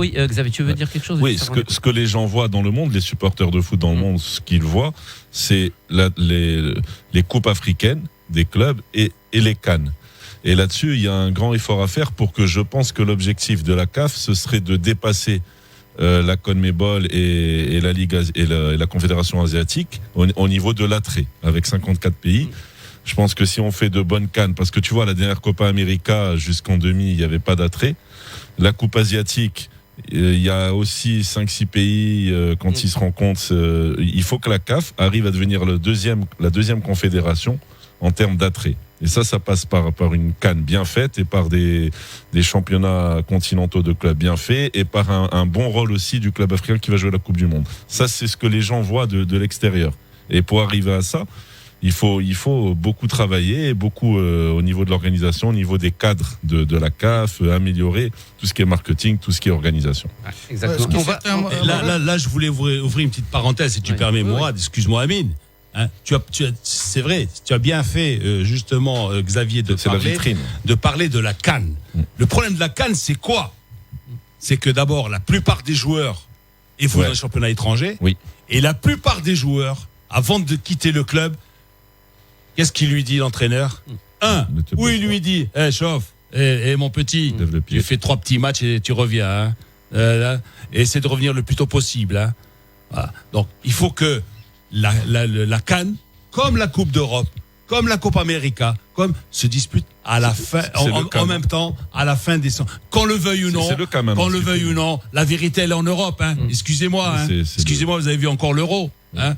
Oui, Xavier, tu veux dire quelque chose? Oui, ce que les gens voient dans le monde, les supporters de foot dans le monde, ce qu'ils voient, c'est les coupes africaines des clubs et les CAN. Et là-dessus, il y a un grand effort à faire pour que je pense que l'objectif de la CAF, ce serait de dépasser la CONMEBOL et la Ligue et la Confédération asiatique au niveau de l'attrait, avec 54 pays. Je pense que si on fait de bonnes CAN, parce que tu vois, la dernière Copa América, jusqu'en demi, il n'y avait pas d'attrait. La Coupe asiatique, il y a aussi 5-6 pays, quand ils se rencontrent, il faut que la CAF arrive à devenir la deuxième confédération en termes d'attrait. Et ça passe par une CAN bien faite et par des championnats continentaux de clubs bien faits et par un bon rôle aussi du club africain qui va jouer la Coupe du Monde. Ça, c'est ce que les gens voient de l'extérieur. Et pour arriver à ça, il faut beaucoup travailler, beaucoup au niveau de l'organisation, au niveau des cadres de la CAF, améliorer tout ce qui est marketing, tout ce qui est organisation. Exactement. Là, je voulais ouvrir une petite parenthèse, si tu permets, Mourad. Excuse-moi, Amine. Hein, c'est vrai, tu as bien fait justement, Xavier, de parler de la CAN. Le problème de la CAN, c'est quoi? C'est que d'abord, la plupart des joueurs évoluent dans les championnats étrangers, et la plupart des joueurs, avant de quitter le club, qu'est-ce qu'il lui dit, l'entraîneur? Il lui dit, chauffe, mon petit, tu fais 3 petits matchs et tu reviens, et essaie de revenir le plus tôt possible. Hein. Voilà. Donc, il faut que la CAN, comme la Coupe d'Europe, comme la Copa América, se dispute à la fin, en même temps, à la fin des qu'on le veuille ou non, la vérité elle est en Europe. Hein. Excusez-moi, vous avez vu encore l'Euro. Hein.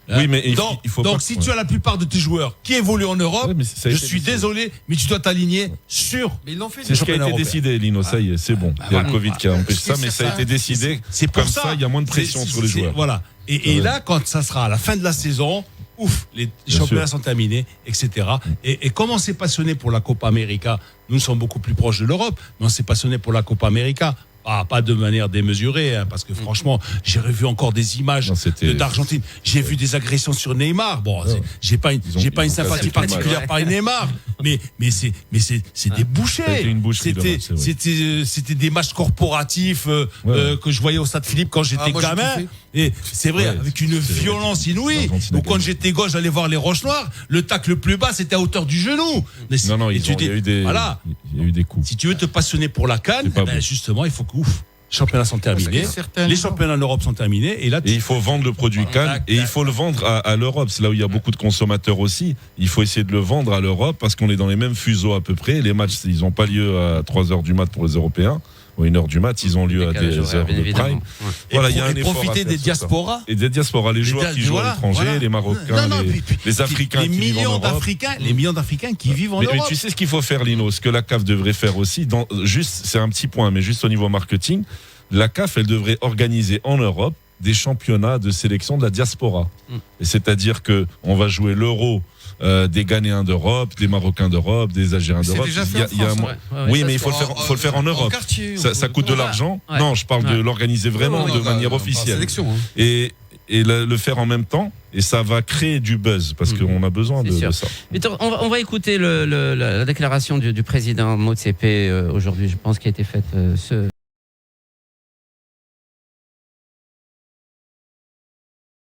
Oui, mais donc si tu as la plupart de tes joueurs qui évoluent en Europe, je suis désolé, mais tu dois t'aligner sur. Mais ils l'ont fait. C'est ce qui a été décidé, Lino. Ça y est, c'est bon. Il y a le Covid qui a empêché ça, mais ça a été décidé. C'est pour ça. Il y a moins de pression sur les joueurs. Voilà. Et là, quand ça sera à la fin de la saison, les championnats sont terminés, etc. Et comme on s'est passionné pour la Copa América, nous sommes beaucoup plus proches de l'Europe, mais on s'est passionné pour la Copa América. Pas de manière démesurée, hein, parce que franchement, j'ai revu encore des images d'Argentine. J'ai vu des agressions sur Neymar. Bon, j'ai pas une sympathie particulière par Neymar, mais c'est des bouchées. C'était des matchs corporatifs que je voyais au Stade Philippe quand j'étais gamin. Et c'est vrai, avec une violence inouïe. Donc quand j'étais gauche, j'allais voir les Roches Noires. Le tacle le plus bas, c'était à hauteur du genou. Mais il y a eu des coups. Si tu veux te passionner pour la CAN, justement, il faut que les championnats sont terminés, les championnats en Europe sont terminés, et il faut vendre le produit CAN et il faut le vendre à l'Europe. C'est là où il y a beaucoup de consommateurs aussi. Il faut essayer de le vendre à l'Europe parce qu'on est dans les mêmes fuseaux à peu près. Les matchs, ils n'ont pas lieu à 3h du mat pour les Européens. Ou 1h du mat, ils ont lieu à des heures de prime. Voilà, il y a un effort profiter des diasporas. Et des diasporas, les joueurs qui jouent à l'étranger, les Marocains, les Africains qui vivent en Europe. Les millions d'Africains qui vivent en Europe. Mais tu sais ce qu'il faut faire, Lino, ce que la CAF devrait faire aussi, c'est un petit point, mais juste au niveau marketing, la CAF, elle devrait organiser en Europe des championnats de sélection de la diaspora. Et c'est-à-dire que on va jouer l'Euro des Ghanéens d'Europe, des Marocains d'Europe, des Algériens d'Europe. Oui, mais il faut le faire en Europe. Ça coûte de l'argent. Non, je parle de l'organiser vraiment de manière officielle. Et le faire en même temps, et ça va créer du buzz parce qu'on a besoin de ça. On va écouter la déclaration du président Motsepe aujourd'hui, je pense, qui a été faite